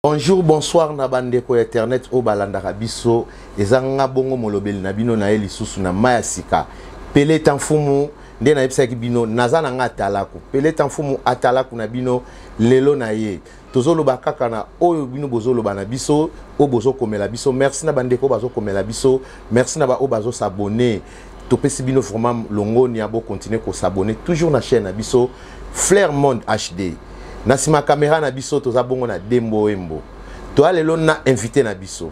Bonjour, bonsoir, Nabandeko Internet, au Balandaka Biso, Ezanga Bongo Molobel, Nabino Naeli Susu na Mayasika, Pele Tanfumu, Ndena Epsaki Bino, Nazana Atalaku, Pele Tanfumu Atalaku Nabino, Lelo Naye, Tozolo Bakakana, Oyo Bino Bozolo Banabiso, O Bozo Komela Biso, merci Nabandeko Bazo Komela Biso, merci Naba O Bazo s'abonner, Topesi Bino vraiment Longo Niabo continue ko s'abonner, toujours na chaîne Abiso, Flair Monde HD. Nasima caméra na biso toza bongo na Dembo Embo. Toi lelo na invité na biso.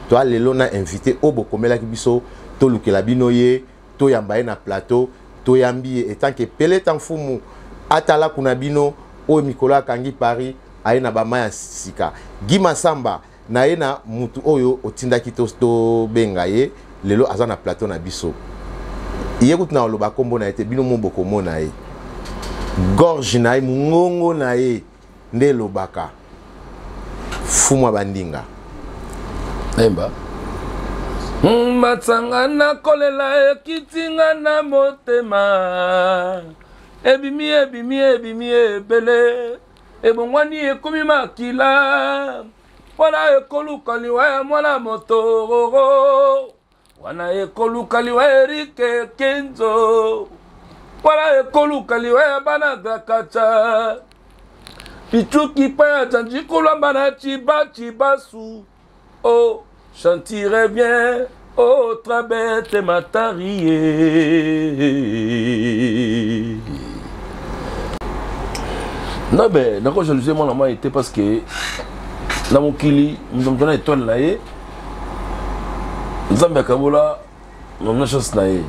Toi lelo na invité o bokomela ki biso to lukela bino ye, to yambaye na plateau, to yambi etant que Pele Tanfumu atala kuna bino o Mikola Kangi Paris aye na bama ya sika. Gima Samba na ye na mutu oyo otindaki to benga ye lelo aza na plateau na biso. Iye kutu na oloba kombo na ete bino mo bokomona ye. Gorge na ye mungongo na ye nde lobaka fumwa bandinga emba matsanga na kolela ekitinga na motema ebimi ebele ebongwani ekomi makila wana ekoluka liwa ya mwana motororo wana ekoluka liwa Erike Kenzo Wala ekoluka liwa ya bana gakacha Pichuki pa janjikula bana chibasu Oh, chantirait bien Oh, trabette matarié Non ben, d'accord, je le mon maman était parce que Dans mon kili, nous avons donné étoile naïe Zambia Kabola, nous avons chance naïe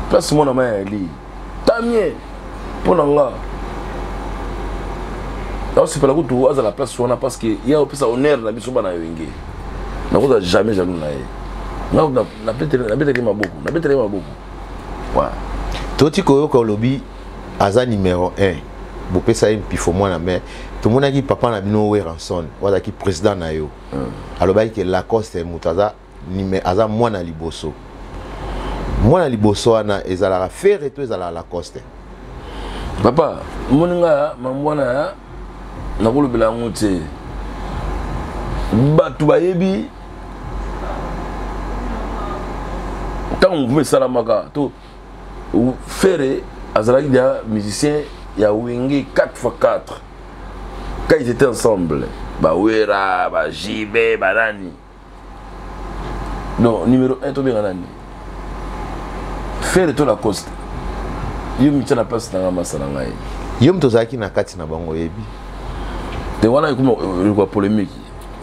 Place mon maman est li Tamie pour l'anglais. Alors c'est pas la route où à la place où on a parce que il y a un peu ça honneur la mission bana yenge. Na route jamais jaloux na ye. Na bête ma beaucoup. Ouais. Toti koyo ko lobi aza numéro 1. Bo pesa une pifo moi na mais tout le monde a dit papa na bino we ranson wala ki président na yo. Aloba que Lacoste mutaza numéro aza moi na liboso. Moi, je suis à faire et tout à la coste. Papa, je suis à la coste. Batubayebi. Quand on veut Salamaka, tout faire Azalaki des musiciens, il y a Wingé 4x4. Quand ils étaient ensemble, Bawera, Bajibe, Banani. Non, numéro 1, tu bien Nani. Faire de la coste. Yo mi tana place na masala ngai. Yo mtozaki na kati na bango yebi. Te wana ko polémique.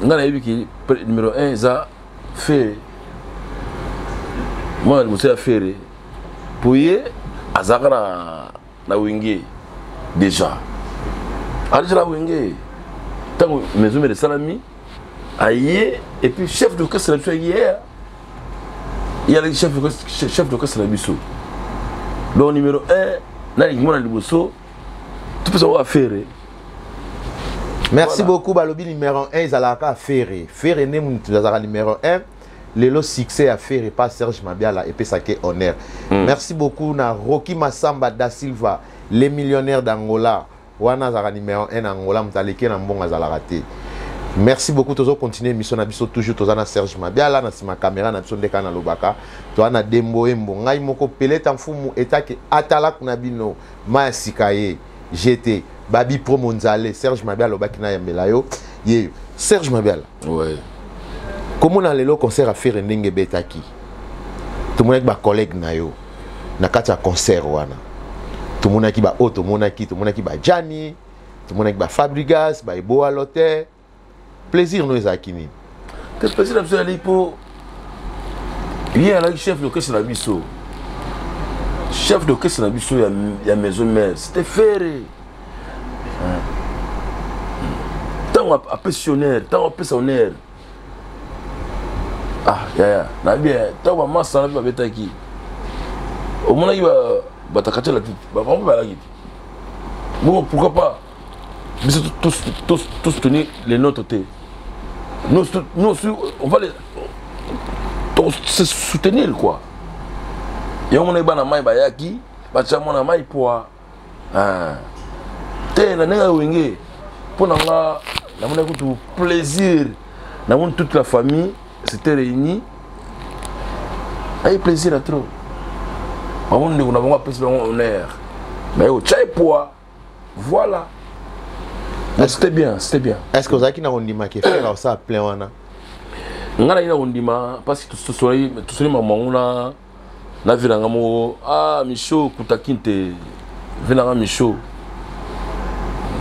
Ngana yebi ki numéro 1 za fait. Moi je me suis affaire. Pouye azaka na wingi déjà. Allez la wingi. Tant maison de salami aïe et puis chef de caisse la hier. Il y a le chef de caisse de Bisso. Le numéro 1, là, il y a le Bisso. Tu peux savoir faire. Merci beaucoup, Balobi numéro 1, ils allaient à faire. Faire est numéro 1. Le succès à faire et pas Serge Mabiala et puis ça qui est honneur. Merci beaucoup, na Rocky Massamba da Silva, les millionnaires d'Angola. Wana zara numéro 1 Angola, m'taleke na mbonga zala raté. Merci beaucoup, tous continuer mission na biso toujours tous na Serge Mabiala na sima caméra na biso ndeka na lobaka to na Dembo Embo ngai moko Pele Tanfumu etaki atala kuna bino ma sikaye GT Babi Pro Monzale Serge Mabiala lobaki na yambela yo ye Serge Mabiala ouais comment na lelo concert à faire ndenge betaki tout mon ba collègue na yo na kati ya concert wana tout mon ki ba auto monaki tout mon ki ba Jani tout mon ki ba Fabrigas ba Eboa Lotte plaisir nous akini. Quel plaisir absolu pour il y a le chef de caisse de la Bisso. Chef de caisse de la Bisso il y a maison mère, c'était ferré. Tant à pensionnaire, tant à pensionnaire. Ah, ya na bien, tant à massa na betaki. Au moment il va t'acacher la tête, va la guide. Bon, pourquoi pas? Mais tous tenir les notes. Nous, on va les soutenir quoi. Et on est dans la bayaki, bachamo na mai poa. Ah. Te na nenga wingi. Pona nga namoni tout plaisir, namoni toute la famille s'était réunie. Aïe plaisir à trop. On a plus honneur. Mais au tchai poids. Voilà. C'était bien, c'était bien. Est-ce que vous avez qui n'a pas dit que faire ça plein wana? Ngana ina ondima parce que tout soleil maman na na vilanga mo ah Michaud kutakinte vilanga Michaud.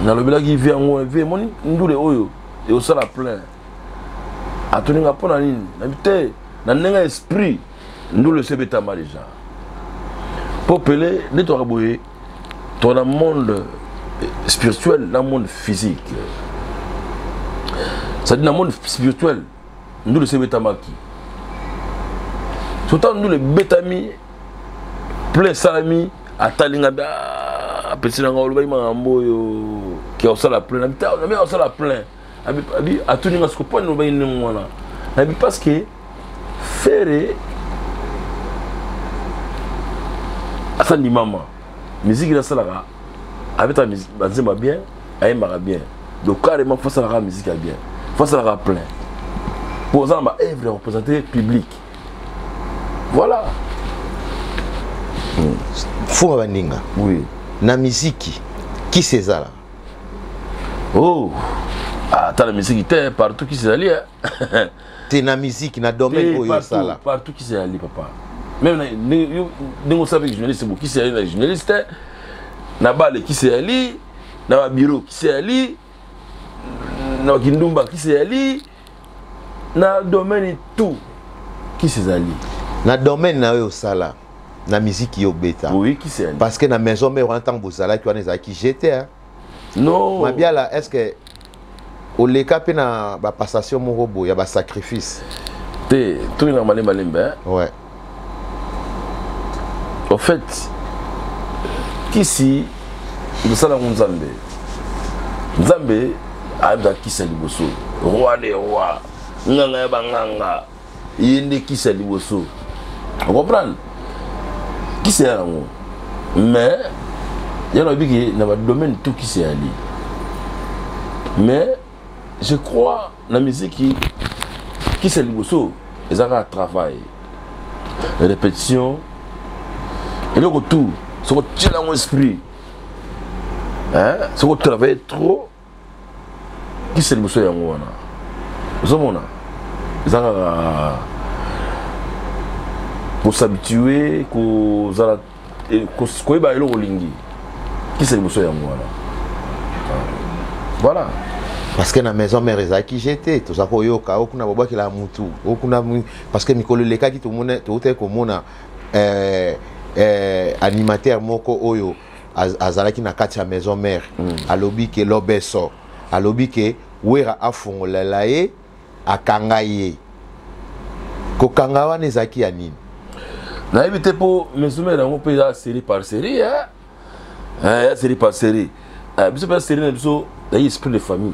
Na lobela ki vient ngo vie moni ndule oyo et au sala plein. Atoninga pona nini? Na bité na nenga esprit ndule sebetama déjà. Pour peler ne toi boye ton monde spirituel dans le monde physique. Ça dit dans le monde spirituel, nous le savons qui. Surtout nous les bétami, plein salami, à Talinga, à Petit Nangaolo, qui a aussi la pleine, on a aussi la pleine. À tout le monde, ce qu'on nous va parce que faire à ça ni maman, musique là ça là. Avec ta musique, bien, elle m'a bien. Donc carrément, faut ça la musique bien. Faut ça la plein. Pour ça, ma œuvre représentée public. Voilà. Faut abaninga. Oui. Na musique, qui c'est ça là? Oh. Ah, t'as la musique qui est partout qui c'est allé. T'es na musique, na domaine où il ça là. Partout qui c'est allé, papa. Même nous savons que journaliste, c'est qui c'est allé, journaliste. Na bale qui c'est ali, na bureau qui c'est ali, na kindumba qui c'est ali, na domaine tout qui c'est ali. Na domaine na yo sala, na musique yo beta. Oui, qui c'est ali. Parce que na maison mère en tant que sala tu as qui j'étais hein. Non. Ma bien là, est-ce que au leka pe na ba passation mon robot, y a ba sacrifice. Té, tout normal malemba. Ouais. En fait, Kisi, nous sommes Nzambe. Nzambe a Kisa Liboso. Roi des rois. Nganga Banganga. Yende Kisa Liboso. Vous comprenez? Qui c'est là? Mais, il y a un domaine tout qui c'est allé. Mais, je crois, la musique qui c'est Liboso, ils ont un travail. Répétition. Et le retour. Ce que tu as dans mon esprit, ce que tu travailles trop, qui c'est le monsieur Yangouana? Vous savez, pour s'habituer, pour y aller au lingi, qui c'est le monsieur Yangouana? Voilà. Parce que dans la maison mère qui j'étais, tout ça pour yoka, aucun bobo qui l'a moutou, aucun parce que Mikolo leka qui tout le monde, tout est comme on a. Animateur moko oyo azalaki na kati ya maison mère alobi ke lobeso alobi ke wera afongolela ye akanga ye kokanga wana ezaki ya nini na éviter pour maison mère on peut ya série par série hein série par série biso pas série na biso ya esprit de famille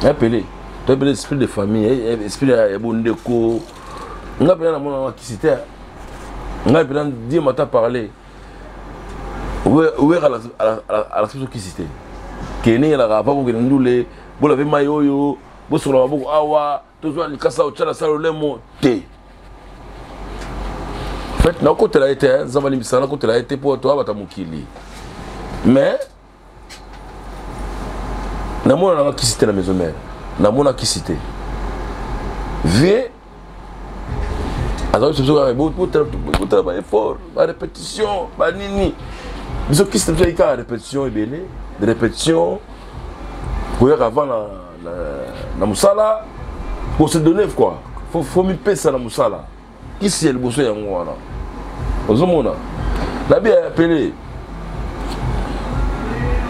appelé tu appelé esprit de famille esprit ya bondeko nga pena na mona qui c'était on a bien dit m'as parlé où est à la chose qui c'était que n'est la pas pour que nous les vous l'avez maillot vous sur la boue awa toujours les casa au chala salo le mot té en fait na côté là été zamani bisana côté là été pour toi batamukili mais na mona na qui c'était la maison mère na mona qui c'était vie. Alors, je suis travailler fort, la répétition, la nini. Mais ce qui se fait, la répétition est belle, la répétition, pour y avant la moussala, pour se donner quoi. Il faut me payer ça la moussala. Qui c'est le bossé en moi là? Vous avez la bien appelé.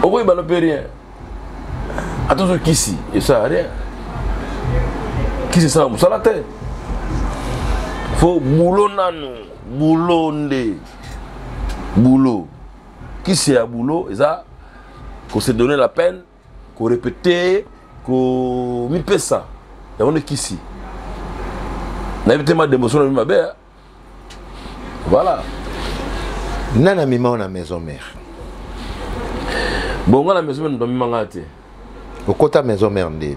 Au moins, il ne peut rien. Attention, qui c'est? Et ça, rien. Qui c'est ça la moussala tête? Faut boulot nano, boulot ndé, boulot. Qui c'est à boulot? Et ça, qu'on se donne la peine, qu'on répète, qu'on m'y paie ça. Et on est qui ici? N'avez ma d'émotion, ma belle. Voilà. Nana mima on a maison mère. Bon, on a la maison mère, on a maison mère. Au côté maison mère ndé.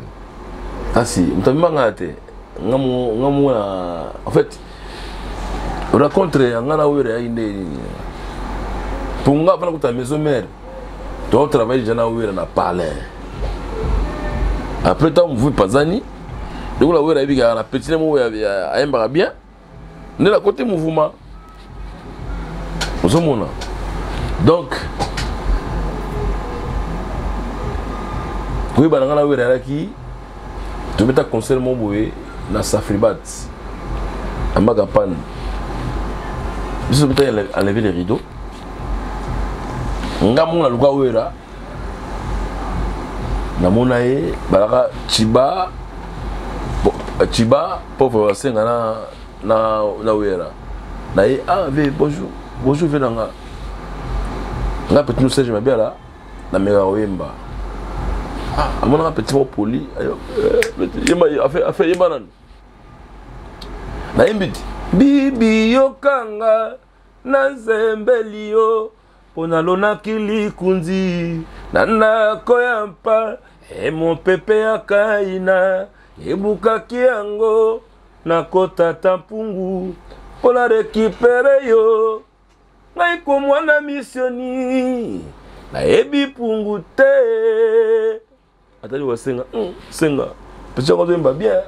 Ah si, mutamimangate. Ngamu en fait, rencontre ngana wera inde. Punga pana kuta maison mère. Tu travailles déjà na palais. Après temps vous pazani. Donc la wera biga na petit mo ya ayemba bien. Ne la côté mouvement. Osomona. Donc oui bananga na wera ki tu mets ta concert mon boye na Safribat. Amaga pan. Biso peut enlever les rideaux. Ngamu na luka wera. Na mona ye balaka Chiba pauvre senga na wera. Na ye ah bonjour. Bonjour venanga. Nga petit nous Serge Mabiala na mega wemba. Ah, mon petit mot poli. A fait yemanan. Na imbiti. Bibi yokanga na zembelio pona lona kili kunzi nana koyampa mon pepe akaina ebuka kiango na kota tampungu pona récupérer yo ngai ko mwana missioni na ebi pungu te atali wasenga senga petit ko zemba bien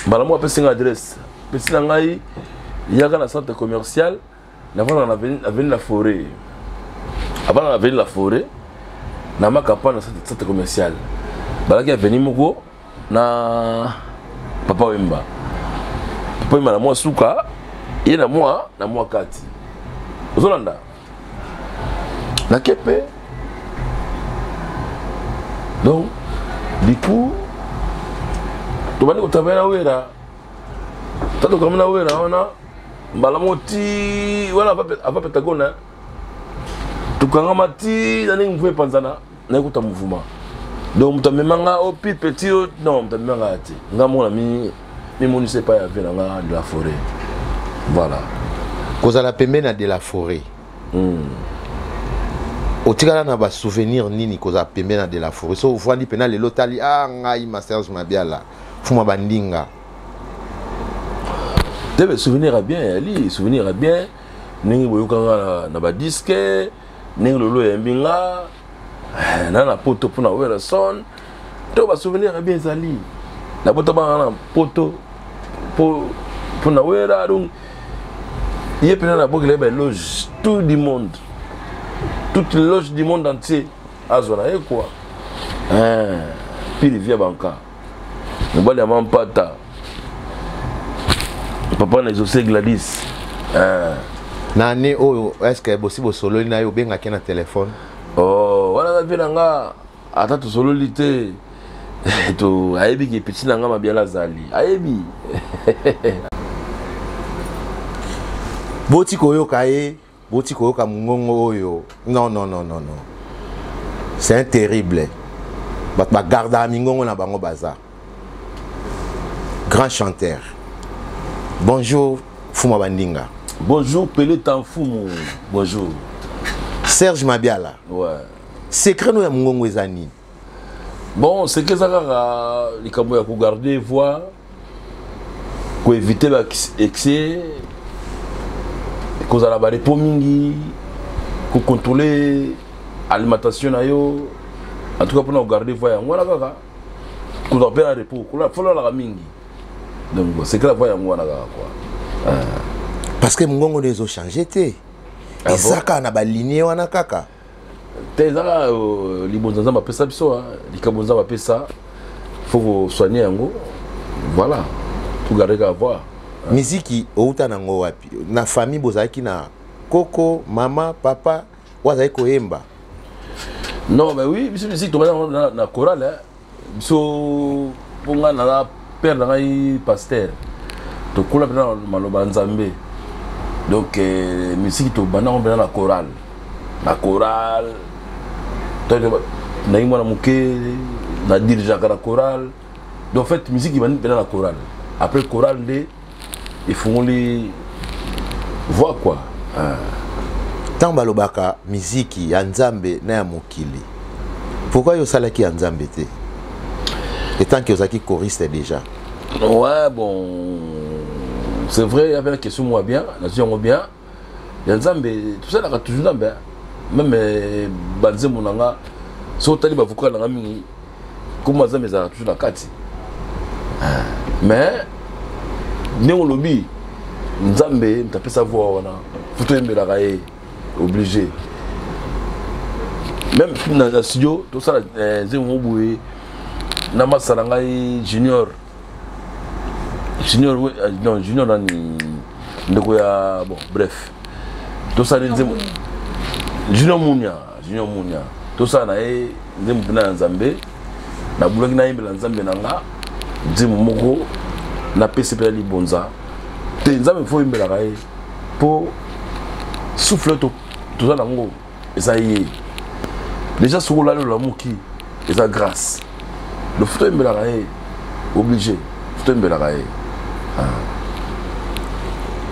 bala mo apesi adresse petit ngai yaka na centre commercial avant on avait la forêt avant on avait la forêt na makapa na centre commercial bala ki venu moko na papa wemba na moi suka et na moi kati ozolanda na kepe donc du coup tu vas nous travailler na wera tato comme na wera ona mbala moti wala ava petagona tukanga mati na ningu panzana na ekuta mouvement donc mutamemanga au petit non mutamemanga ati ngamona mi monise pas ya vela nga de la forêt voilà kozala pembena de la forêt otikala na ba souvenir nini kozala pembena de la forêt so ufandi pena le lotali ngai Serge Mabiala fuma bandinga debe souvenir à bien ali souvenir à bien ningi boyokanga na ba disque ningi lolo ya mbinga na poto pona wera son to ba souvenir à bien zali na poto ba na poto pona wera donc il pena na bokele ba loge tout du monde toute loge du monde entier azona et quoi puis via banca mbali ya mampata papa na José Gladys nani oyo est-ce que possible solo na yo benga kena téléphone wana vina nga ata to solo lité to ayebi ki petit na nga Mabiala zali ayebi boti koyoka mungongo oyo non c'est un terrible ba garda mingongo na bango baza grand chanteur. Bonjour Fuma Bandinga. Bonjour Pelé Tanfumu. Bonjour Serge Mabiala. Ouais. Secret no ya mungongo ezani. Bon, c'est que ça va likambo ya ko garder voix, ko éviter ba excès, ko za la ba repos mingi, ko contrôler alimentation na yo. En tout cas pour garder voix ya ngwana kaka. Ko za pela repos, ko la fola la mingi. Donc c'est que la voix ya ngwana kaka quoi. Parce que mungongo nezo changer te. Ezaka na ba lignée wana kaka. Tezala libonza ma pesa biso likabonza ma pesa faut soigner yango voilà pour garder la voix musique outa nango wapi na famille bozaki na koko mama papa wazai koyemba non mais oui biso musique to na chorale biso ponga na père na ngai pasteur to kula pena maloba nzambe donc musique to bana on na chorale na imona muke na dirige la chorale donc en fait musique va dans la chorale après chorale ils font les voix quoi tant balobaka musique ya nzambe na ya mokili pourquoi yo salaki ya nzambe te Et tant que vous êtes choriste déjà. Ouais, bon. C'est vrai, il y avait la question moi bien, la question bien. Il y a Nzambe, tout ça, il y a toujours Nzambe. Même Banze Mounanga, si on t'a dit que vous avez comment Nzambe a toujours la carte. Mais, nous on lobby, Nzambe, tu as pu savoir, il faut que obligé. Même dans le studio, tout ça, Nzambe Nama Sarangai Junior. Junior, non, Junior, bon, bref. Tout ça, Junior Mounia. Tout ça, Nzambe, na boulaki na yembela Nzambe nanga, Nzembo moko, na PCP li bonza. Te Nzambe faut yembela kaye, pour souffler tout ça nango, et ça y est. Déjà, sur la mouki, et ça grâce. Le faut yembela kaye, obligé, faut yembela kaye.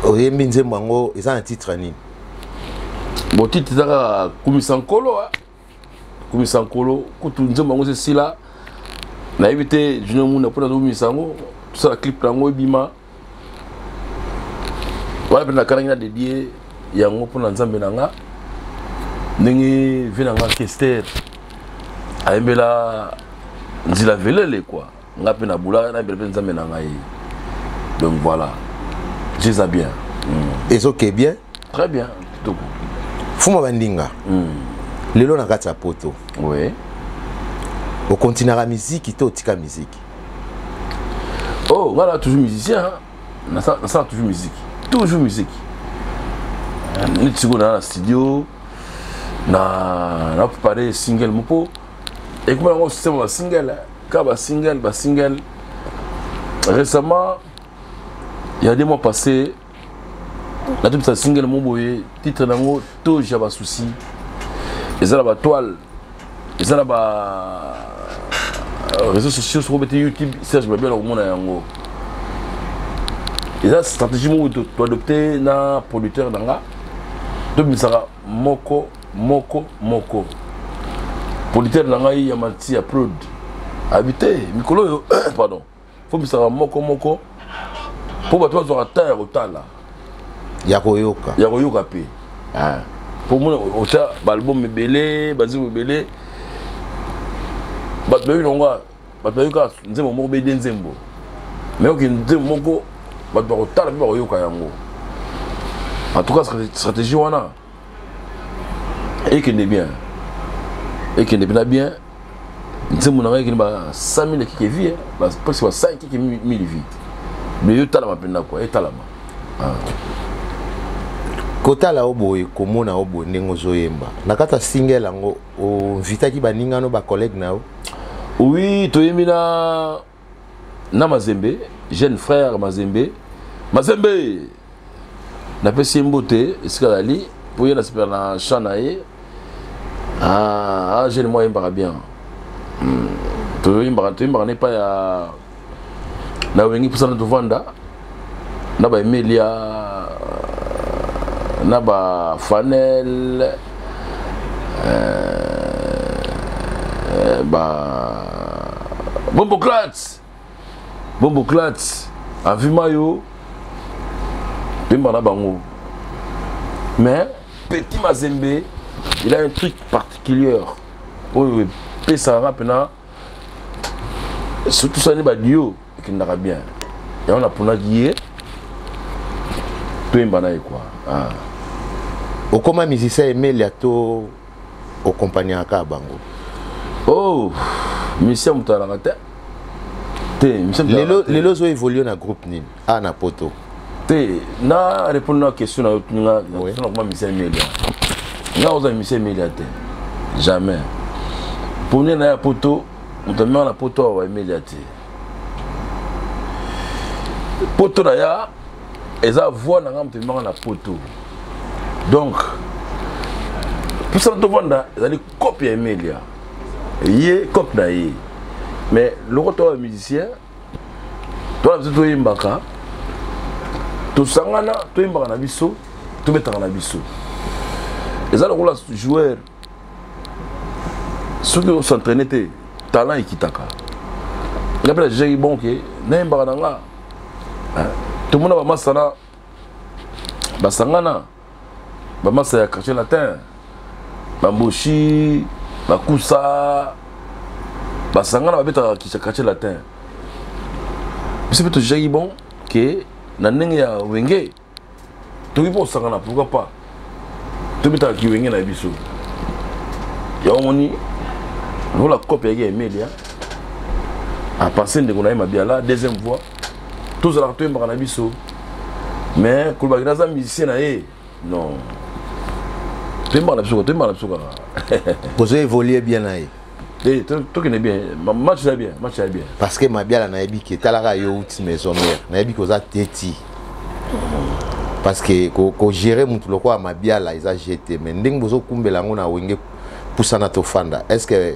Oyembi Nzembo yango, eza un titre nini? Bon titre ezaka Kumisankolo, Kumisankolo, kutu Nzembo yango c'est si là. Na évité Junior Mouna pour nous Kumisango, tout ça la clip nango ebima. Voilà ben la carrière dédiée yango pour Nzambe nanga. Ndenge vinanga Kester. Ayembela nzila velele quoi. Nga pe na bula na bela Nzambe nanga yi. Donc voilà. J'ai ça bien. Et ça ok bien? Très bien. Tout. Fuma bandinga. Lelo na kati ya poto. Oui. On continue la musique, il tika musique. Oh, voilà toujours musicien. On a toujours musique. Toujours musique. Nous sommes dans le studio. On a préparé single mopo. Et comment on système un single, single. Récemment, il y a des mois passés, la toute sa single moboye, titre nango to jaba souci. Et ça la toile. Et ça la réseaux sociaux sur YouTube, Serge Babel au monde yango. Et ça stratégie où tu dois adopter na producteur nanga. Donc il sera moko. Producteur nanga yamati a prod. Habité Mikolo pardon. Faut que ça moko. Pour que toi tu terre au tala. Yakoyoka pe. Ah. Pour moi au ta album belé, bazi belé. Batbayu longa, batbayu ka Nzembo moko be Nzembo. Mais ok Nzembo moko batbayu tala ba yoka yango. En tout cas stratégie wana. Et qui est bien. Et qui est bien. Nzembo na ki ba 5000 qui vie, parce que 5 qui 1000 vie. Mais yo tala mapenda quoi, et tala ma. Kota la obo e komona obo ndenge zoyemba. Nakata single yango o vitaki baninga no ba collègue nao. Oui, toyemina na Mazembe, jeune frère Mazembe. Na pesi mbote eskalali pour y na super na chanaye. Ah, jeune moi yemba bien. Toyemba n'est pas ya na wengi pour ça na vanda. Na ba Emilia na ba Fanel Bombo Clat Avimayo Pimba na bango. Mais petit Mazembe il a un truc particulier. Oui, ça rappena surtout ça n'est pas dio qui n'a bien. Et on a pour la guier Pimba na quoi. Ah. Au comment musicien aimé liato au compagnie à Kabango. Oh, musicien mutala kate. Les lots ont évolué dans le groupe Nin, à Napoto. Na répondre à la question, comment musicien aimé liato. Na musicien aimé liato. Jamais. Pour nous na poto, on te met na poto à aimé liato. Poto na ya, eza voix na ngam te met na poto. Donc, pour ça, tu vois, il y a des copies Emilia. Il y a des copies. Mais le retour musicien, toi, tu es un baka, tu sangana, tu es un baka na biso, tu mets un biso. Et ça, le rôle de joueur, ceux qui s'entraînent, talent et kitaka. ngapela j'ai bon que n'imba nanga tout le monde va masana basangana ba masa ya quartier latin bamboshi bakusa basangana ba beta ki quartier latin c'est plutôt j'ai bon que na ndenge ya wenge to bipo sangana pourquoi pas to beta ki wenge na biso ya omoni la copie ya Emilia à passer de qu'on a Mabiala deuxième fois tous à l'acteur Maranabiso mais quand il y a des musiciens non tu m'as l'absolu vous avez évolué bien là et tout qui est bien match est bien parce que Mabiala na ebi qui talara yo outil maison mère na ebi ko za teti parce que ko gérer mutu loko a Mabiala ils a jeté mais ndenge bozo kumbela ngo na wenge pusana to fanda est-ce que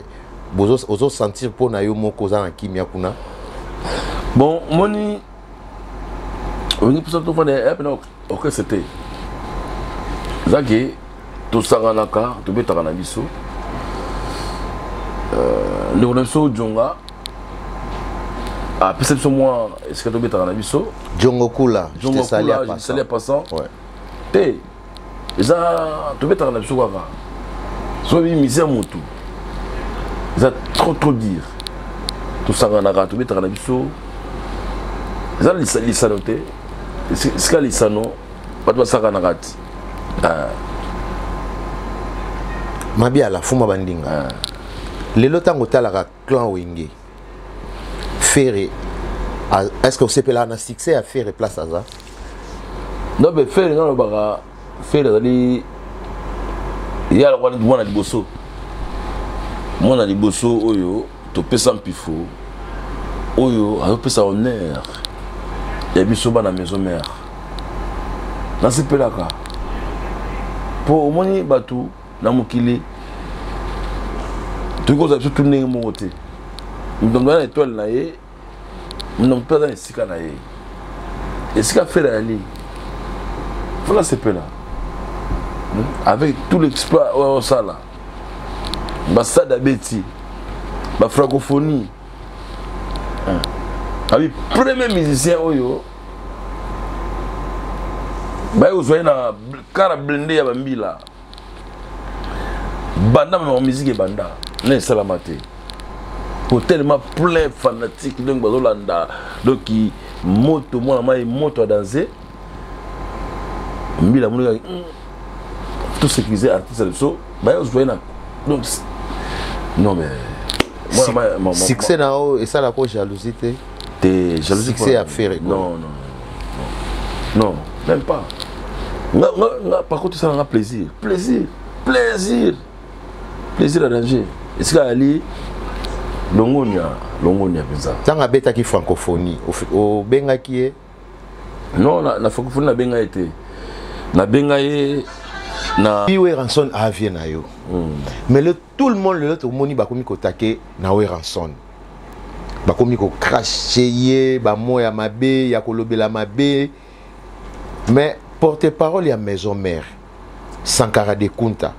vous sentir pour na yo moko za na kimia kuna bon moni on pour ça tout fanda et puis OK c'était zaki to sanganaka to betaka na biso le reso jonga a perception moi est-ce que to betaka na biso jongo kula je salais passant ouais te za to betaka na biso kwa so bi misère mutu ça trop dire tout ça on a tout mettre na biso ça li sanoté ce que li sano pas de ça na rat Mabiala fuma bandinga lelo tango talaka clan wenge Ferré est-ce que vous savez là na succès à faire place à ça non mais Ferré non ba Ferré ali il y a le roi de moi na liboso moi na liboso oyo to pesa mpifo oyo a pesa honneur ya biso ba na maison mère na sepelaka pour omoni batu na mokili tu ko za tout ndenge mo te ndomba na étoile na ye ndomba na esika na ye esika Ferré ali voilà sepela avec tout l'exploit au sala Bassada Betty, la francophonie. Avec premier musicien oyo. Bah vous voyez na cara blindé ya bambila. Banda ma musique banda, ne salamate. Pour tellement plein fanatique donc bazolanda donc qui moto moi na moto à danser. Mbila mounika tout ce qui est artiste de so, bah vous voyez na donc non mais moi succès na haut et ça la quoi jalousie t'es jalousie succès à faire non même pas par contre ça a plaisir à danger est-ce qu'il ali longonia penza tanga beta ki francophonie au benga qui est non la francophonie na benga été na benga ye na Iwe Ranson a vient na yo mais tout le monde le autre moni bakomi ko taquer na we Ranson bakomi ko cracher ba moya mabe ya kolobela mabe mais porte-parole ya maison mère Sankara de Kunta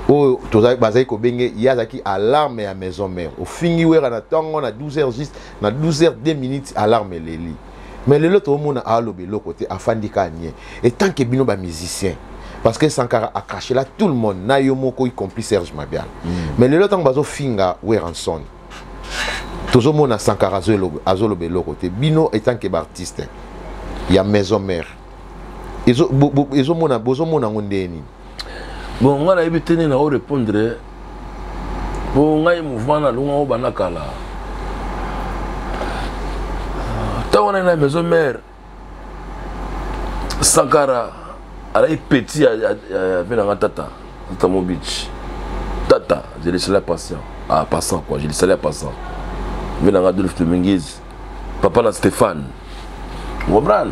o tozai bazai ko benge yazaki alarme ya maison mère au fingi we na tongo na 12h juste na 12h2 minutes alarme leli mais le autre mona a lobelo côté afandika nie et tant que bino ba musicien parce que Sankara a craché là tout le monde na yo moko y compris Serge Mabiala mais le temps bazo finga we Ranson toujours mona Sankara azolo belo côté bino étant que artiste il y a maison mère ils ont mona bozo mona ngondeni bon on a évité na répondre bon ngai mouvement na lunga o banakala ta on a na maison mère Sankara alors il petit avec la tata mon bitch tata je laisse la patient à passant quoi je laisse la passant avec la Adolphe Dominguez papa na Stéphane Wobran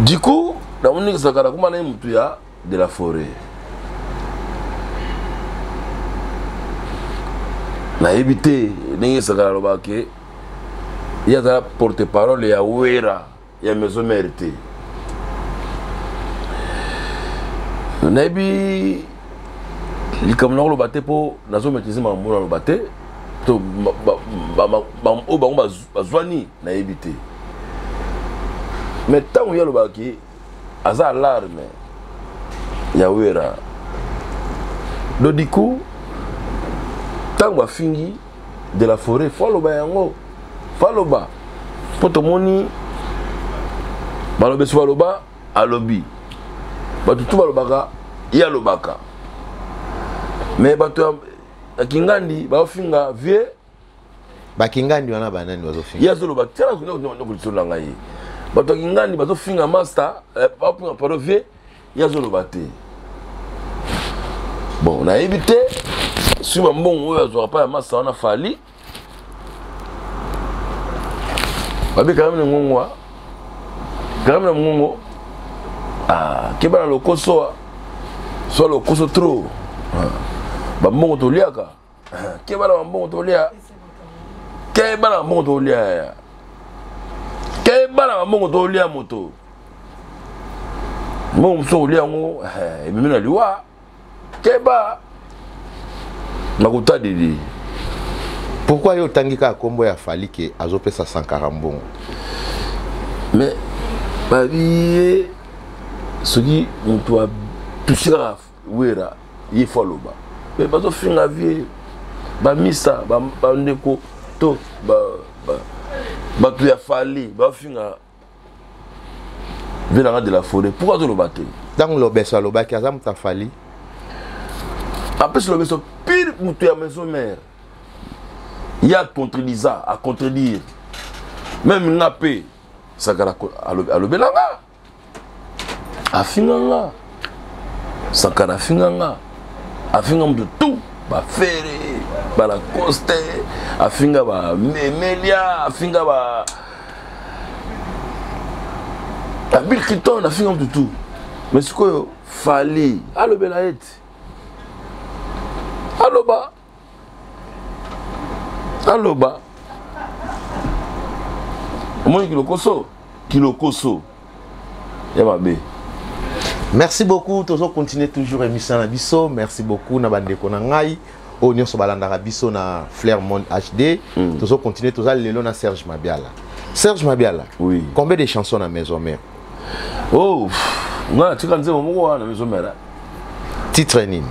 du coup dans mon nix Sankara comment on mutu ya de la forêt na éviter ningi Sankara lobake il y a la porte-parole ya wera ya maison mérité nabi comme on le battait pour nazo maîtriser ma moula le battait to o bango bazwani na éviter mais tant ya lobaki aza alarme ya wera do du coup tant bafingi de la forêt faloba yango faloba poto moni balobe so baloba alobi bato tu balobaka ya lobaka mais bato ya kingandi baofinga vie bakingandi wana banani bazofinga ya zoloba tala kulisolo na ngai bato ya kingandi bazofinga master baofinga paro vie ya zoloba te bon nayebi te si bambongo oyo azwaka pa ya master wana fali babika kame na ngongwa kame na ngongo keba na lokoso so lokoso trop bambongo toliaka keba na bambongo tolia keba na bambongo tolia keba na bambongo tolia moto mbongo moso olia ngo ememi na liwa keba nakutadidi. Pourquoi yo tangika kombo ya fali ke azopesa 140 mbongo mais babiye soki moto atushika wera ye faloba mais bazofinga vie bamisa bandeko to bato ya fali bafinga venanga de la forêt pourquoi toloba te ntango lobeso alobaki aza moto afali apesi lobeso pire moto ya maison mère ya contredisa à contredire même nga pe sakala alobelanga afinganga sakala afinganga afinga moto tout bafere balacoste afinga bamemelia afinga Bill Clinton afinga moto tout mais sikoyo fali alobela ete aloba omoni kilokoso ya mabe. Merci beaucoup, toujours continuer toujours émission na biso. Merci beaucoup na bandeko na ngai o nyonso balandaka biso na Flair Monde HD. Toujours continuer toujours lelo na Serge Mabiala. Serge Mabiala. Oui. Combien de chansons na maison mère? Oh, nga tika nzemo moko na maison mère. Titre nini?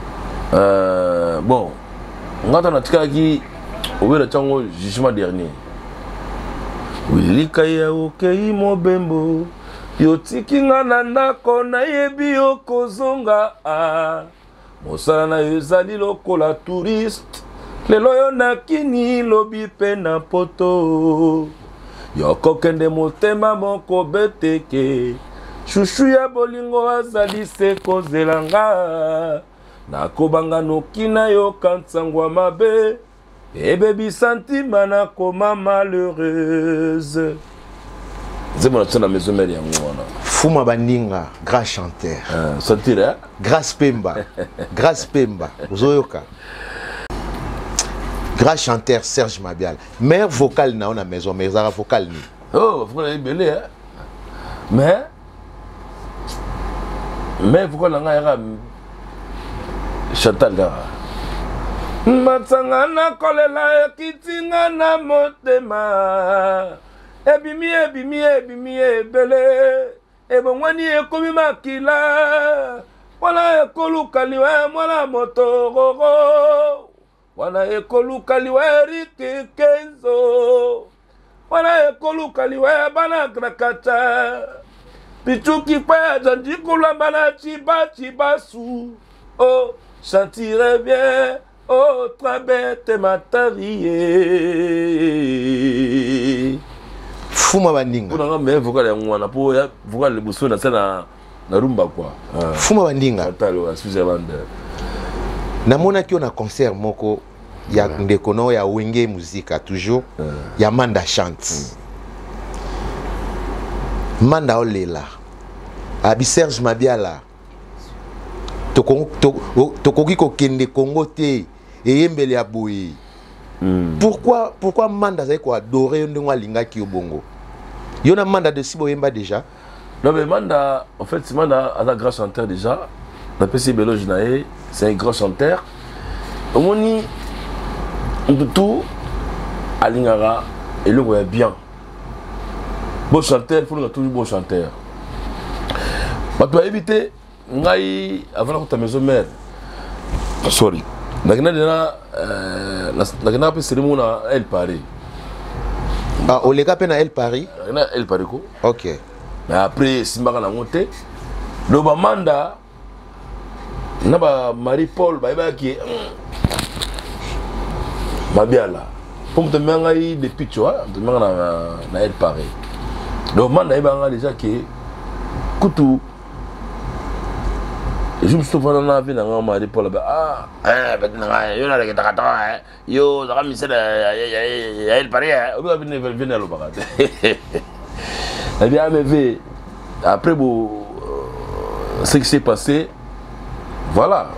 Bon, nga na tika ki obela tango jugement dernier. Wilika ya okei mobembo. Yotiki nga na ndako nayebi yo kozonga mosala na yo ezali lokola touriste lelo yo nakini lobi pe na poto yokokende motema moko beteke shushu ya bolingo azali se kozela nga nakobanga noki na yo kantsango mabe ebebisa ntima nakoma malheureuse. C'est mon action à la maison mère yangoana. Fuma Bandinga, grand chanteur. Sentir hein? Grâce Pemba. Grâce Pemba. Zoyoka. Grand chanteur Serge Mabiala. Meilleur vocal na on a maison mais ça vocal ni. Oh, vocal est belé hein. Mais vocal na nga Chantal ga. Matsanga kolela kitinga na motema. Ebimi ebele ebongwani ekomi makila wana ekolukaliwe mwana motororo wana ekolukaliwe rikekenzo wana ekolukaliwe bana krakata pichuki kwa janjikula bana chibasu oh chantire bien oh trabete matarie. Fuma Bandinga. Pour nga mais vocal yangoana pour vocal le bousson na sana na rumba quoi. Fuma Bandinga. Atalo excusez bande. Na mona ki on a concert moko ya ndekono ya wenge musique toujours ya Manda chante. Manda olela. Abi Serge Mabiala. Tokoki ko kende Congo te eyembele ya boye. Pourquoi Manda zai ko adorer ndongo alingaki obongo? Yona Manda de Sibo Yemba déjà? Non mais Manda, en fait Manda a un grand chanteur déjà. La PC Beloginae, c'est un grand chanteur. Omoni tout alingara et le est bien. Bon chanteur, il faut toujours bon chanteur. Mais tu as évité, avant que ta maison mère, sorry, la gana c'est le monde à El Paris. Ah, au lega peine à El Paris. El Paris quoi. Ok. Mais après, si je suis monté, le Bamanda, naba Marie-Paul, qui est Mabiala. Comme tu m'as dit depuis tu vois, tu m'as na El Paris. Le Bamanda, il a déjà qui est Koutou. Je me suis fait dans vie dans Marie-Paul. Ah, yo na leketa kata yo zaka misela ya El Paris. Obi va venir le barat. Eh bien, mais après ce qui s'est passé, voilà.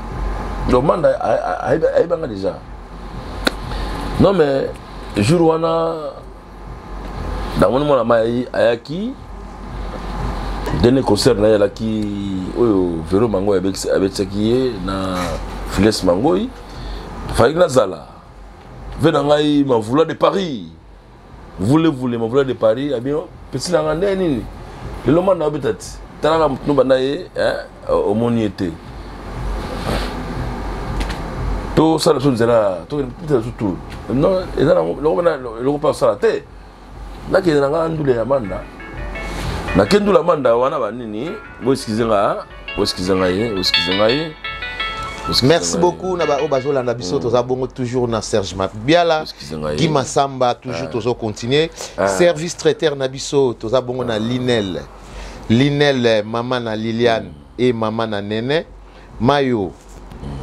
Le monde a déjà. Non, mais le jour où on a dans mon monde à qui dernier concert na yala qui Véro Mango avec ce qui est na Files Mango fallait que Zala venangai ma vouloir de Paris voulez ma vouloir de Paris eh bien petit na ngande nini le loma na habitat tala mtu bandaye au moniété to ça la chose là to peut-être tout non et là le repas ça la tête là qui na ngandule ya manda na kendo la manda wana banini bo excusez-moi merci beaucoup na ba obazola na biso toza bongo toujours na Serge Mabiala Guy Massamba toujours tozo continuer service traiteur na biso toza bongo na Linel maman na Liliane et maman na Nene Mayo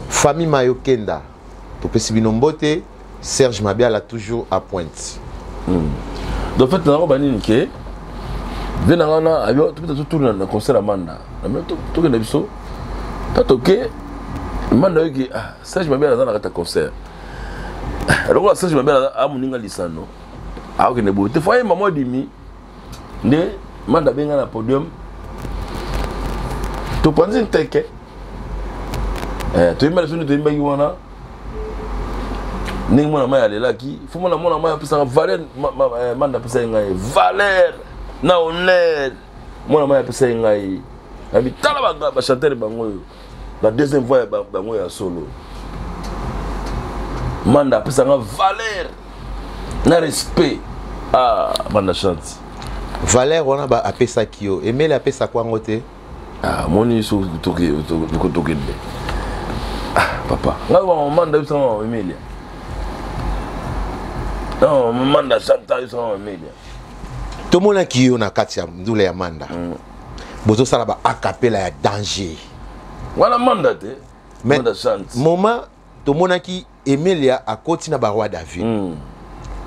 famille Mayo Kenda to pesi binombote Serge Mabiala toujours à pointe. Donc fait na banini ke venangana ayo tout tourner na concert amanda na to ke na biso tatoke manda yoki Serge Mabiala dans la concert alors Serge Mabiala a muninga lisano a ke ne bote foye maman dimi nde manda benga na podium to panzi nteke to imela sunu to imbangi wana ning mona maya lelaki fo mona maya pesa valeur manda pesa ngai valeur na honneur mona maya pesa ngai abi tala ba chanteur bango la deuxième voix bango ya solo manda pesa nga valeur na respect manda chante valeur on a ba apesa kio Emile apesa kwa ngote moni so toke papa nga wa manda pesa nga Emile non manda chante pesa nga Emile to mona kio na kati ya ndule ya manda bozo sala ba acapella ya danger wana manda te manda chante moment to mona ki Emilia a continué ba roi David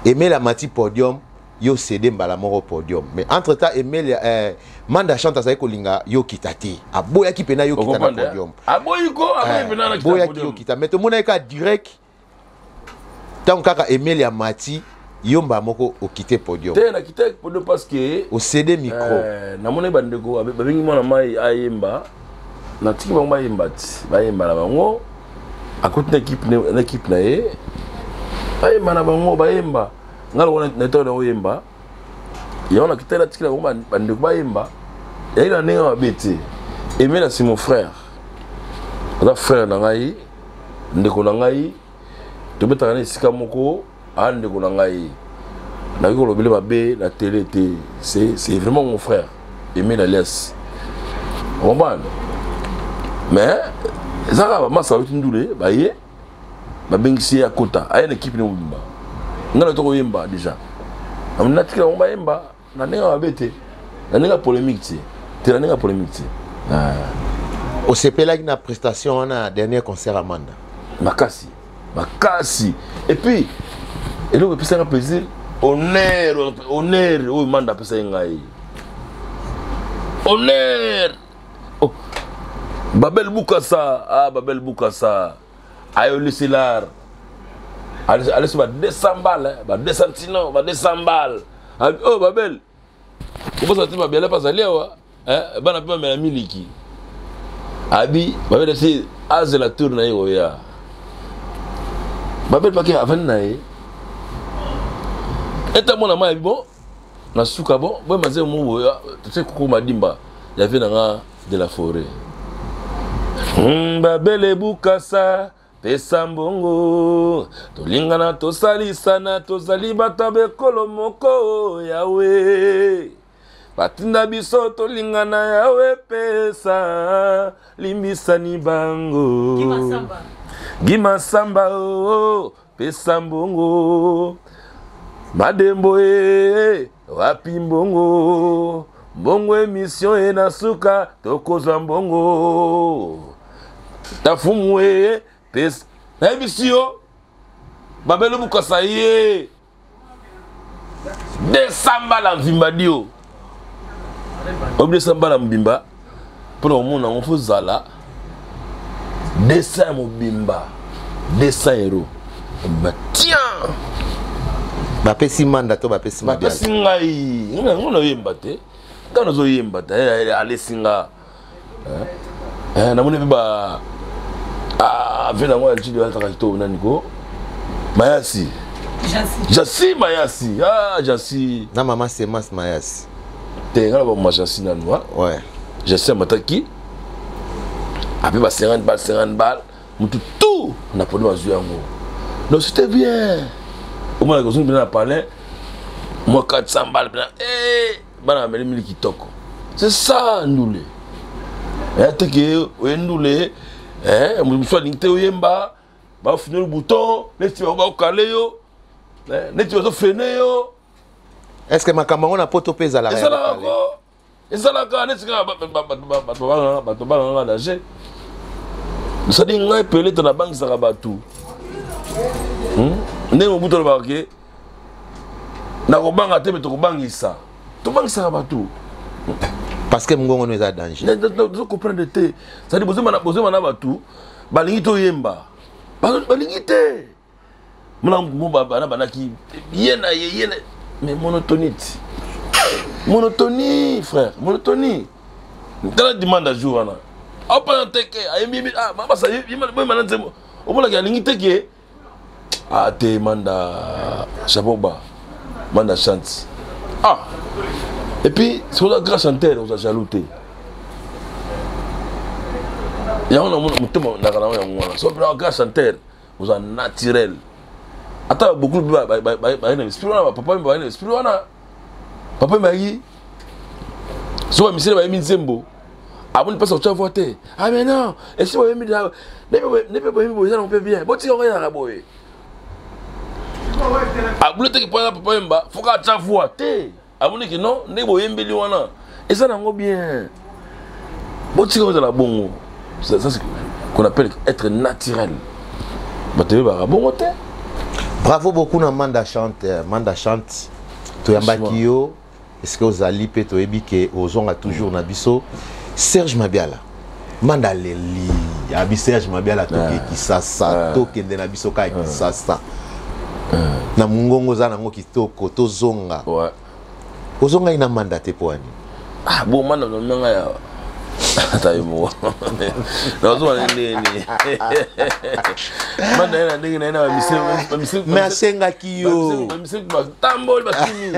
Emilia mati podium yo cédé mbala moko podium mais entre temps Emilia manda chante sa kolinga yo kitati aboya ki pena yo kita na podium aboyi ko aboyi pena na kita boya ki yo kita mais to mona ka direct tant kaka Emilia mati yomba moko okite podium te na kite podium parce que au cédé micro na mona bandeko babengi mona mai ayemba na tiki bango bayemba na bango akoti na équipe na ye bayemba na bango bayemba ngalo wana na to na oyemba ya wana kitela tiki na bango bandeko bayemba ya ina nenga mabete Emile c'est mon frère aza frère na ngai ndeko na ngai tobetaka na esika moko ndeko na ngai na ko lobele mabe na télé te c'est vraiment mon frère Emile alias on mais zaka ba masa utindule ba ye ba bengisi ya kota aya na équipe ni mumba ngala to yemba déjà amna tikela on ba yemba na nenga babete na nenga polémique te na nenga polémique au sepela na prestation na dernier concert amanda makasi et puis et le pesa plaisir honneur o manda pesa ngai honneur Babel Boukassa ayo lisilar allez ba 200 balles ba 200 tino ba 200 balles oh Babel ko ça tima bien pas aller wa bana pima me miliki abi Babel c'est az la tourne yo ya Babel pas ki avant nae Et ta mon amant bon, na souka bon, bon mazé mon tu sais Koko Madimba, il y avait dans de la forêt. Babele bukasa pesa mbongo tolingana tosalisana tozali batabe kolomoko yawe batinda biso tolingana yawe pesa limbisani bango Gima samba o pesa mbongo madembo wapi mbongo mbongo emission enasuka tokoza mbongo tafumwe pesa na emission babele bukasa ye desamba la mvimba dio obdesamba la mbimba pour le monde on faut zala dessin mobimba 200 euros bah tiens bapesi manda to bapesi mabiala bapesi ngai ngona yemba te kana zo yemba te alesinga na mone ba vena moi nchidi wa takito nani ko Mayasi Jasi Mayasi Jasi na mama Semas Mayasi te ngala ba ma Jasi na noa ouais Jasi mataki après ba 50 balles mutu tout na podi bazu yango donc c'était bien au moins quand on vient à parler moi 400 balles bana meli mili kitoko c'est ça ndoulé te que ndoulé moussa lingte oyemba ba finir le bouton neti ba caler yo neti ba freiner yo est-ce que makambo na poto pesa la et ça là quand neti ba danger ça dit ngai pelé dans la banque ça ba tout ndenge obuto ba ke na ko banga te to ko bangisa to bangisa ba tout parce que mungongo no eza danger tu comprendre te ça dit bozema na ba tout balingi to yemba balingi te mona mo bana banaki yena mais monotonie frère monotonie dans la demande à jour ana apa teke ayemi mama ça yema mananzemo omola ya lingi teke te manda chapeau manda chante et puis sur la grâce chanteur on a jalouté ya on a mutumo ndakana ya ngwana so la grâce chanteur on a naturel ata beaucoup ba na esprit wana papa ba na esprit wana papa mai so misile ba yemi nzembo aboni pesa ucha voter mais non et si ba yemi da ne peut pas yemi ça on peut bien boti on ya raboye abule te ki papa yemba faut ka cha voter abone que non ne boyembeli wana et ça nango bien boti ko la bongo ça c'est qu'on appelle être naturel batebe ba bongo te bravo beaucoup na manda chante to yambaki yo est-ce que ozali pe to ebike ozonga toujours na biso Serge Mabiala manda leli ya bi Serge Mabiala to ke kisasa to kende na biso ka kisasa na mungongo za nango kitoko to zonga ouais ozonga ina manda te poani bon manda no nga ya taimo na ozonga nini manda ina ndenge na mise mais asenga kiyo mise ba tambol ba kimi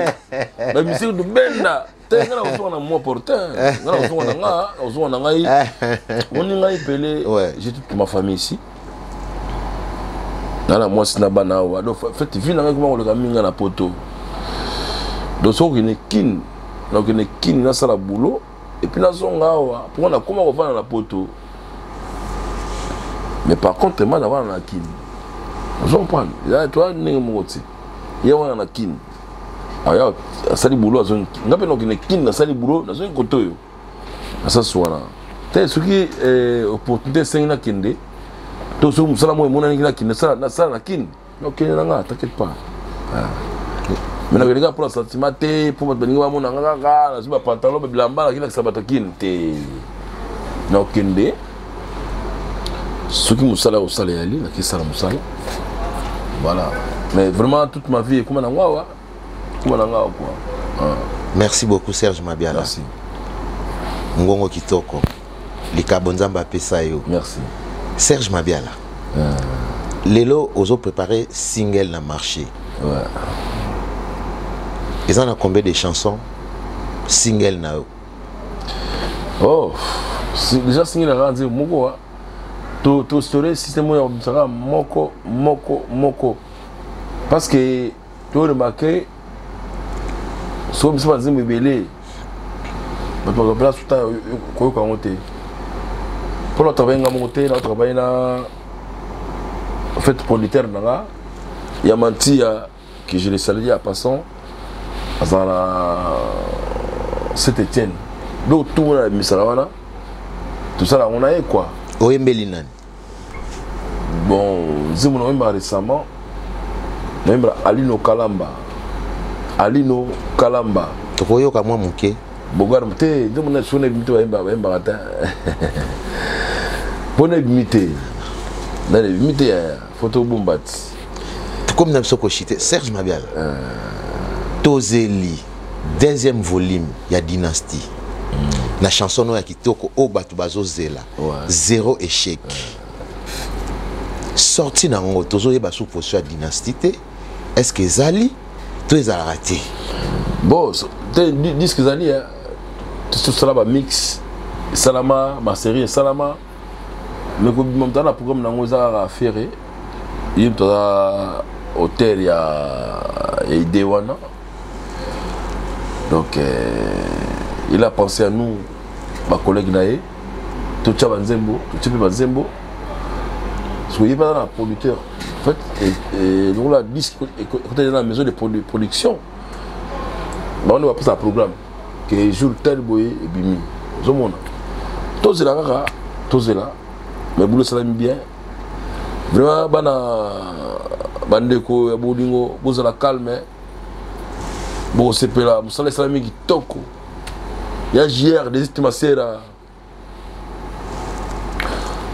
ba mise du benda te ngala ozonga na mo porteur ngala ozonga na ngai moni ngai pelé j'ai toute ma famille ici nana moi sina bana wa do fait vie na ngai kuma ko minga na poto donc so qui ne kin donc ne kin na sala boulot et puis na zonga wa pour na comment on va na poto mais par contre moi d'avoir na kin on prend là toi ne moti ya wana na kin aya sali boulot zone ngape no ne kin na sali boulot na zone koto yo ça soit te ce qui opportunité c'est na kende to so musala mo mona na kin na sala na kin no kin na nga t'inquiète pas mais les gars pour la sentiment pour me dire mon angaka na suba pantalon bilamba na kila kinte na kende ce qui musala au sala yali na ki sala musala voilà mais vraiment toute ma vie comme na ngwa quoi merci beaucoup Serge Mabiala merci ngongo kitoko likabo nzamba pesa yo merci Serge Mabiala lelo ozo préparer single na marché ouais Ils en ont combien de chansons single now? Oh, déjà single à rendre moko. To story système sera moko. Parce que tu as remarqué, si on se dit belé, mais pour la place tout à quoi qu'on monte. Pour le travail monter, notre travail là, en fait producteur là, il y a menti que je les salue à passant, à la Saint-Étienne. Donc tout le monde a mis ça là, tout ça là on a eu quoi? Oembelinan. Bon, je me rappelle récemment, même Alino Kalamba. Tu vois que moi mouké. Bogar mté, je me souviens de mité Mbagata. Bonne mité. Dans les mité photo bombat. Tout comme nous sommes cité Serge Mabiala. Tozeli, deuxième volume, il y a Dynastie. La chanson no ya kitoko o batu bazo zela. Zéro échec. Sorti dans ngo tozo yeba sous position ya Dynastie. Est-ce que Zali tout est raté? Bon, disque Zali tout ça là mix Salama, ma série Salama. Mais comme même dans la programme nango za ferré. Il y a hôtel ya Idewana. Donc il a pensé à nous, ma collègue Naé, tout ça Banzembo, tout ça Banzembo. Soyez pas dans la producteur. En fait, et nous la disque côté dans la maison de production. On va passer un programme que jour tel boy et bimi. Zomona. Tous là, mais boulot ça l'aime bien. Vraiment bana bandeko ya bolingo, vous la calme. Bon c'est pas là, vous ça l'aime qui toko. Il y a JR des estimations.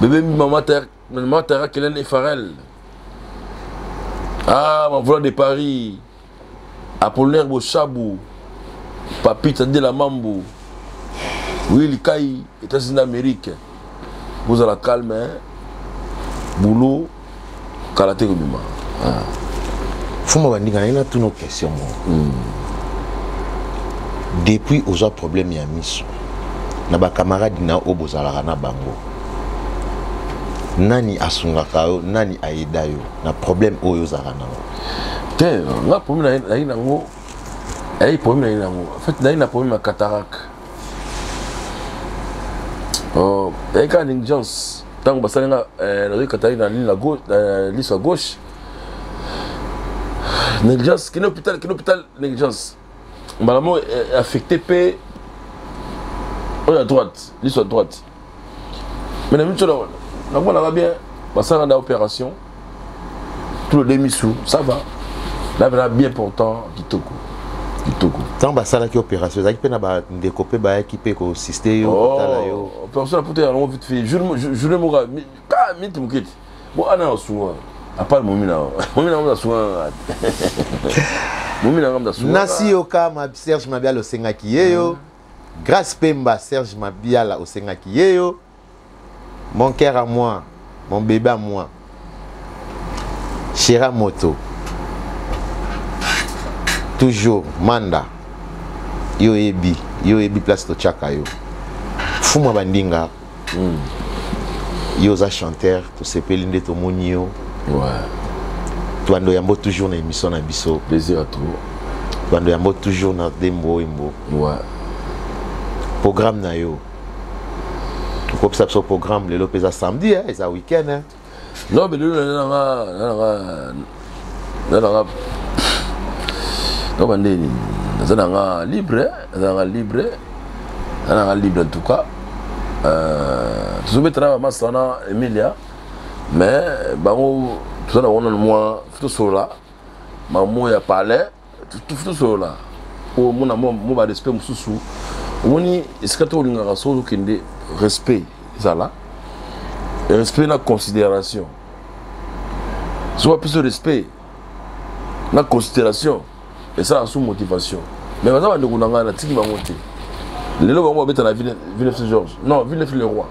Bébé maman terre Kellen et Farel. Ah, mon volant de Paris. Apollinaire Bochabou. Papi Tande la Mambo. Willy Kai, États-Unis d'Amérique. Vous allez la calme, hein. Boulot, karaté Gomima. Faut me dire qu'il y a toutes nos questions. Depuis aux problèmes ya miso. Na ba camarade na obozala na bango. Nani asungaka yo, nani aida yo na problème oyo zala na yo. Te, nga problème na nango. Problème na nango. En fait, na problème à cataracte. Oh, il y a une négligence. Tant que ça na cataracte na ligne la gauche, liste à gauche. Négligence, qui l'hôpital négligence. Maman est affecté par à droite, liste à droite. Mais la minute là, on a bien, ça a opération, tout le demi-sous, ça va. Là, on a bien pourtant Kitoko. Tant que ça a qui opération, ça qui peut na découper ba équipe ko système yo, opération pour te allons vite fait. Je ne mourrai pas minute mukit. Bon ana souvent. À part momina on a souvent. Nasi Yoka Serge Mabiala Osengaki Yeyo. Grâce Pemba Serge Mabiala Osengaki Yeyo. Mon cœur à moi, mon bébé à moi. Chira Moto. Toujours Manda. Yo ebi place to chaka yo. Fuma bandinga. Yo za chanteur, to sepelinde to monio. Ouais. Tuando yambo toujours na émission na biso. Plaisir à toi. Tuando yambo toujours na dembo imbo. Ouais. Programme na yo. Comme ça ce programme le lopeza samedi hein, et ça week-end hein. Non mais non bandeni. Ça libre en tout cas. Tu peux travailler à Sana Emilia. Mais bango tout ça on a moi tout ça là maman ya parlé tout ça là au mon amour mon respect mususu oni eskato linga so kende respect ça là respect na considération soit plus de respect na considération et ça sous motivation mais maintenant on a ngana tiki ba monter les lots on va mettre la ville Saint-Georges non Ville-le-Roi.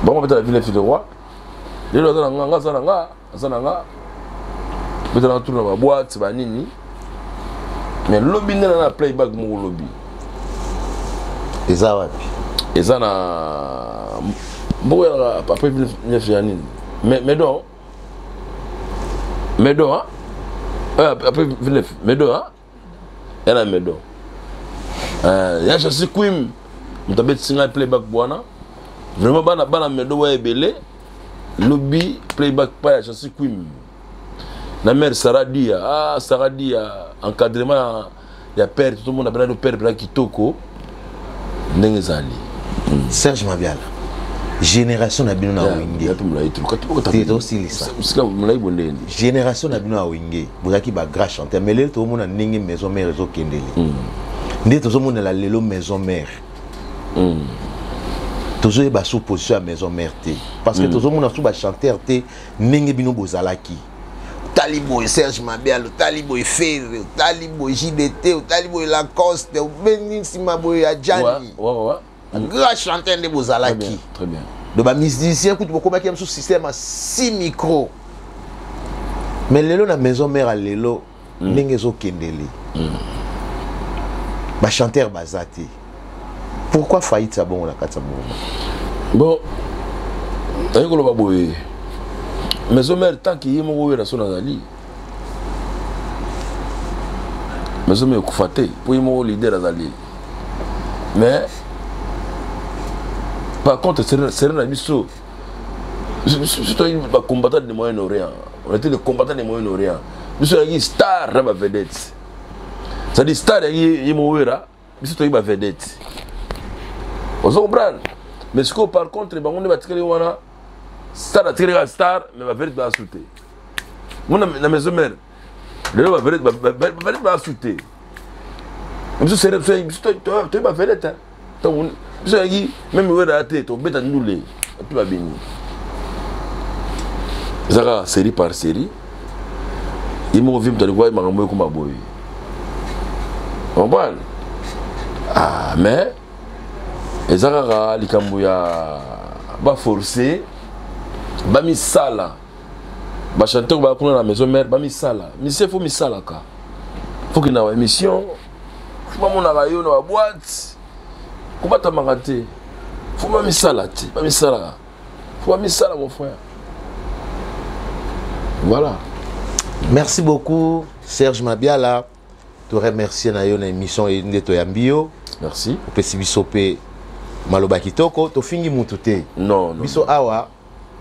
Bon, on va la ville de roi. Les gens Zananga, peut-être dans la boîte, c'est pas nini. mais lobby n'est pas playback mon lobby. Et ça wapi. Et ça na bon après 9 années. Mais donc hein. Après 9 hein. Elle a medo. Ya je suis queen. M'tabet singa playback bwana. Vraiment bana medo wa ebele. Lobby playback pas je suis queen. La mère Saradia, encadrement, il y a père, tout le monde a besoin de père qui toko. Serge Mabiala, génération na bino na wingé. Génération na bino na wingé. Bozaki ba grand chanteur, mais tout le monde a ningi maison mère réseau kendeli. Ndé tout le monde a lelo maison mère. Toujours ba sous position à maison mère té. Parce que tout le monde a sous ba chanteur té ningi bino bozalaki. Talibo Serge Mabiala, Talibo Feve, Talibo JDT, Talibo Lacoste, Benin Simaboy Adjani. Grand chanteur de Bozalaki. Très bien. Donc, les musiciens, écoute, comment il y a un système à 6 micros. Mais les la maison mère à l'élo, n'engezo kendeli. Les chanteurs bazati. Pourquoi faillite ça bon la Katsabou? Bon, ayoko ba boye. Maison mère tant qu'il y a mon relation dans la vie. Maison mère kufate pour y mon leader dans la vie. Mais par contre c'est un abisso. Surtout un combattant de Moyen-Orient. On était des combattants de Moyen-Orient. Nous sommes des stars de la vedette. C'est-à-dire stars de Moira, nous sommes des vedettes. Vous comprenez? Mais ce que par contre, on est tiré wana star a tiré star, mais va vedette va sauter. Moi na maison mère, le va vedette va sauter. Monsieur c'est toi va vedette. Donc monsieur dit même on va rater, on bête à nous les, tu vas bénir. Zara série par série. Il m'a vu me dire quoi il m'a envoyé comme un boy. On comprend? Ah mais Zara likambuya ba forcer ba misala ba chanter ba kuna na maison mère ba misala monsieur faut misala ka faut qu'il na émission faut mon na rayon na boîte ko bata mangate faut ba misala ti ba misala faut ba misala mon frère. Voilà. Merci beaucoup Serge Mabiala. Te remercier na yo na émission et ndeto ya mbio. Merci. Opesi biso pe maloba kitoko to fingi mutu te. Non. Biso awa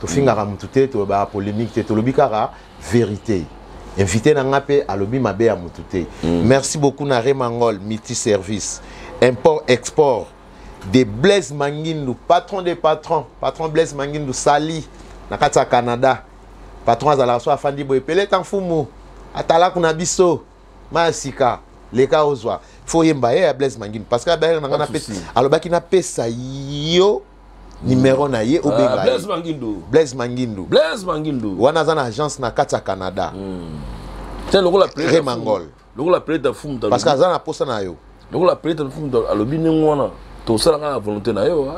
to finga mutu te to ba polémique te to lobikara vérité. Invité na ngape alobi mabe ya mutu te. Merci beaucoup na Remangol multi service import export de Blaise Mangindu, patron des patrons, patron Blaise Mangindu Sali na kata Canada. Patron azala so afandi boy pele tanfumu atala kuna biso masika leka ozwa faut yemba ya Blaise Mangindu parce que ba na pesa alobaki na pesa yo numéro na ye obenga Blaise Mangindu wana za na agence na kata Canada tiens le la Remangol le la plate fumu parce que za na posa na yo le la plate fumu alobi ngwana to sala na volonté na yo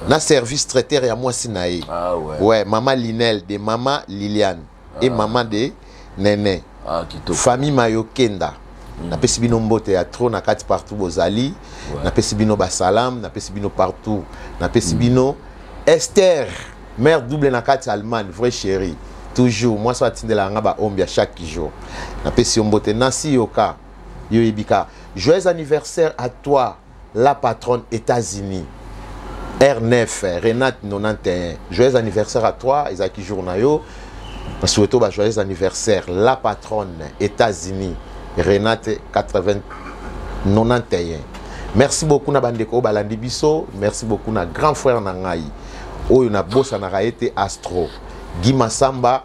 na service traiteur ya moi sinae. Ah ouais. Ouais, maman Linel de maman Liliane et maman de Nene. Ah kitoko. Famille Mayokenda. Na pesi bino mbote ya trop na kati partout bozali. Na pesi bino basalam, na pesi bino partout. Na pesi bino Esther, mère double na kati Allemagne, vrai chérie. Toujours moi ça tindela ngaba ombia chaque jour. Na pesi mbote Nancy Yoka. Yo ibika. Joyeux anniversaire à toi, la patronne États-Unis. R9, Renate 91. Joyeux anniversaire à toi, Isaki Journayo. Souhaitons joyeux anniversaire, la patronne États-Unis, Renate 91. Merci beaucoup, Nabandeko Balandi Biso. Merci beaucoup, na grand frère Nangaï. Oyo na bossa na été Astro. Guy Massamba,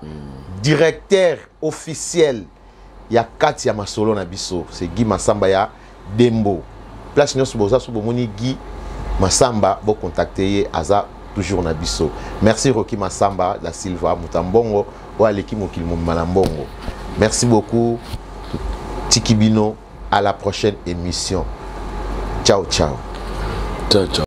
directeur officiel. Ya Katia Masolo na Biso. C'est Guy Massamba ya Dembo. Place Nyos Boza Subomoni Guy Massamba, vous contactez Aza toujours na biso. Merci Rocky Massamba, la Silva Mutambongo, ou Aleki Mokilmo Malambongo. Merci beaucoup Tikibino, à la prochaine émission. Ciao ciao. Ciao ciao.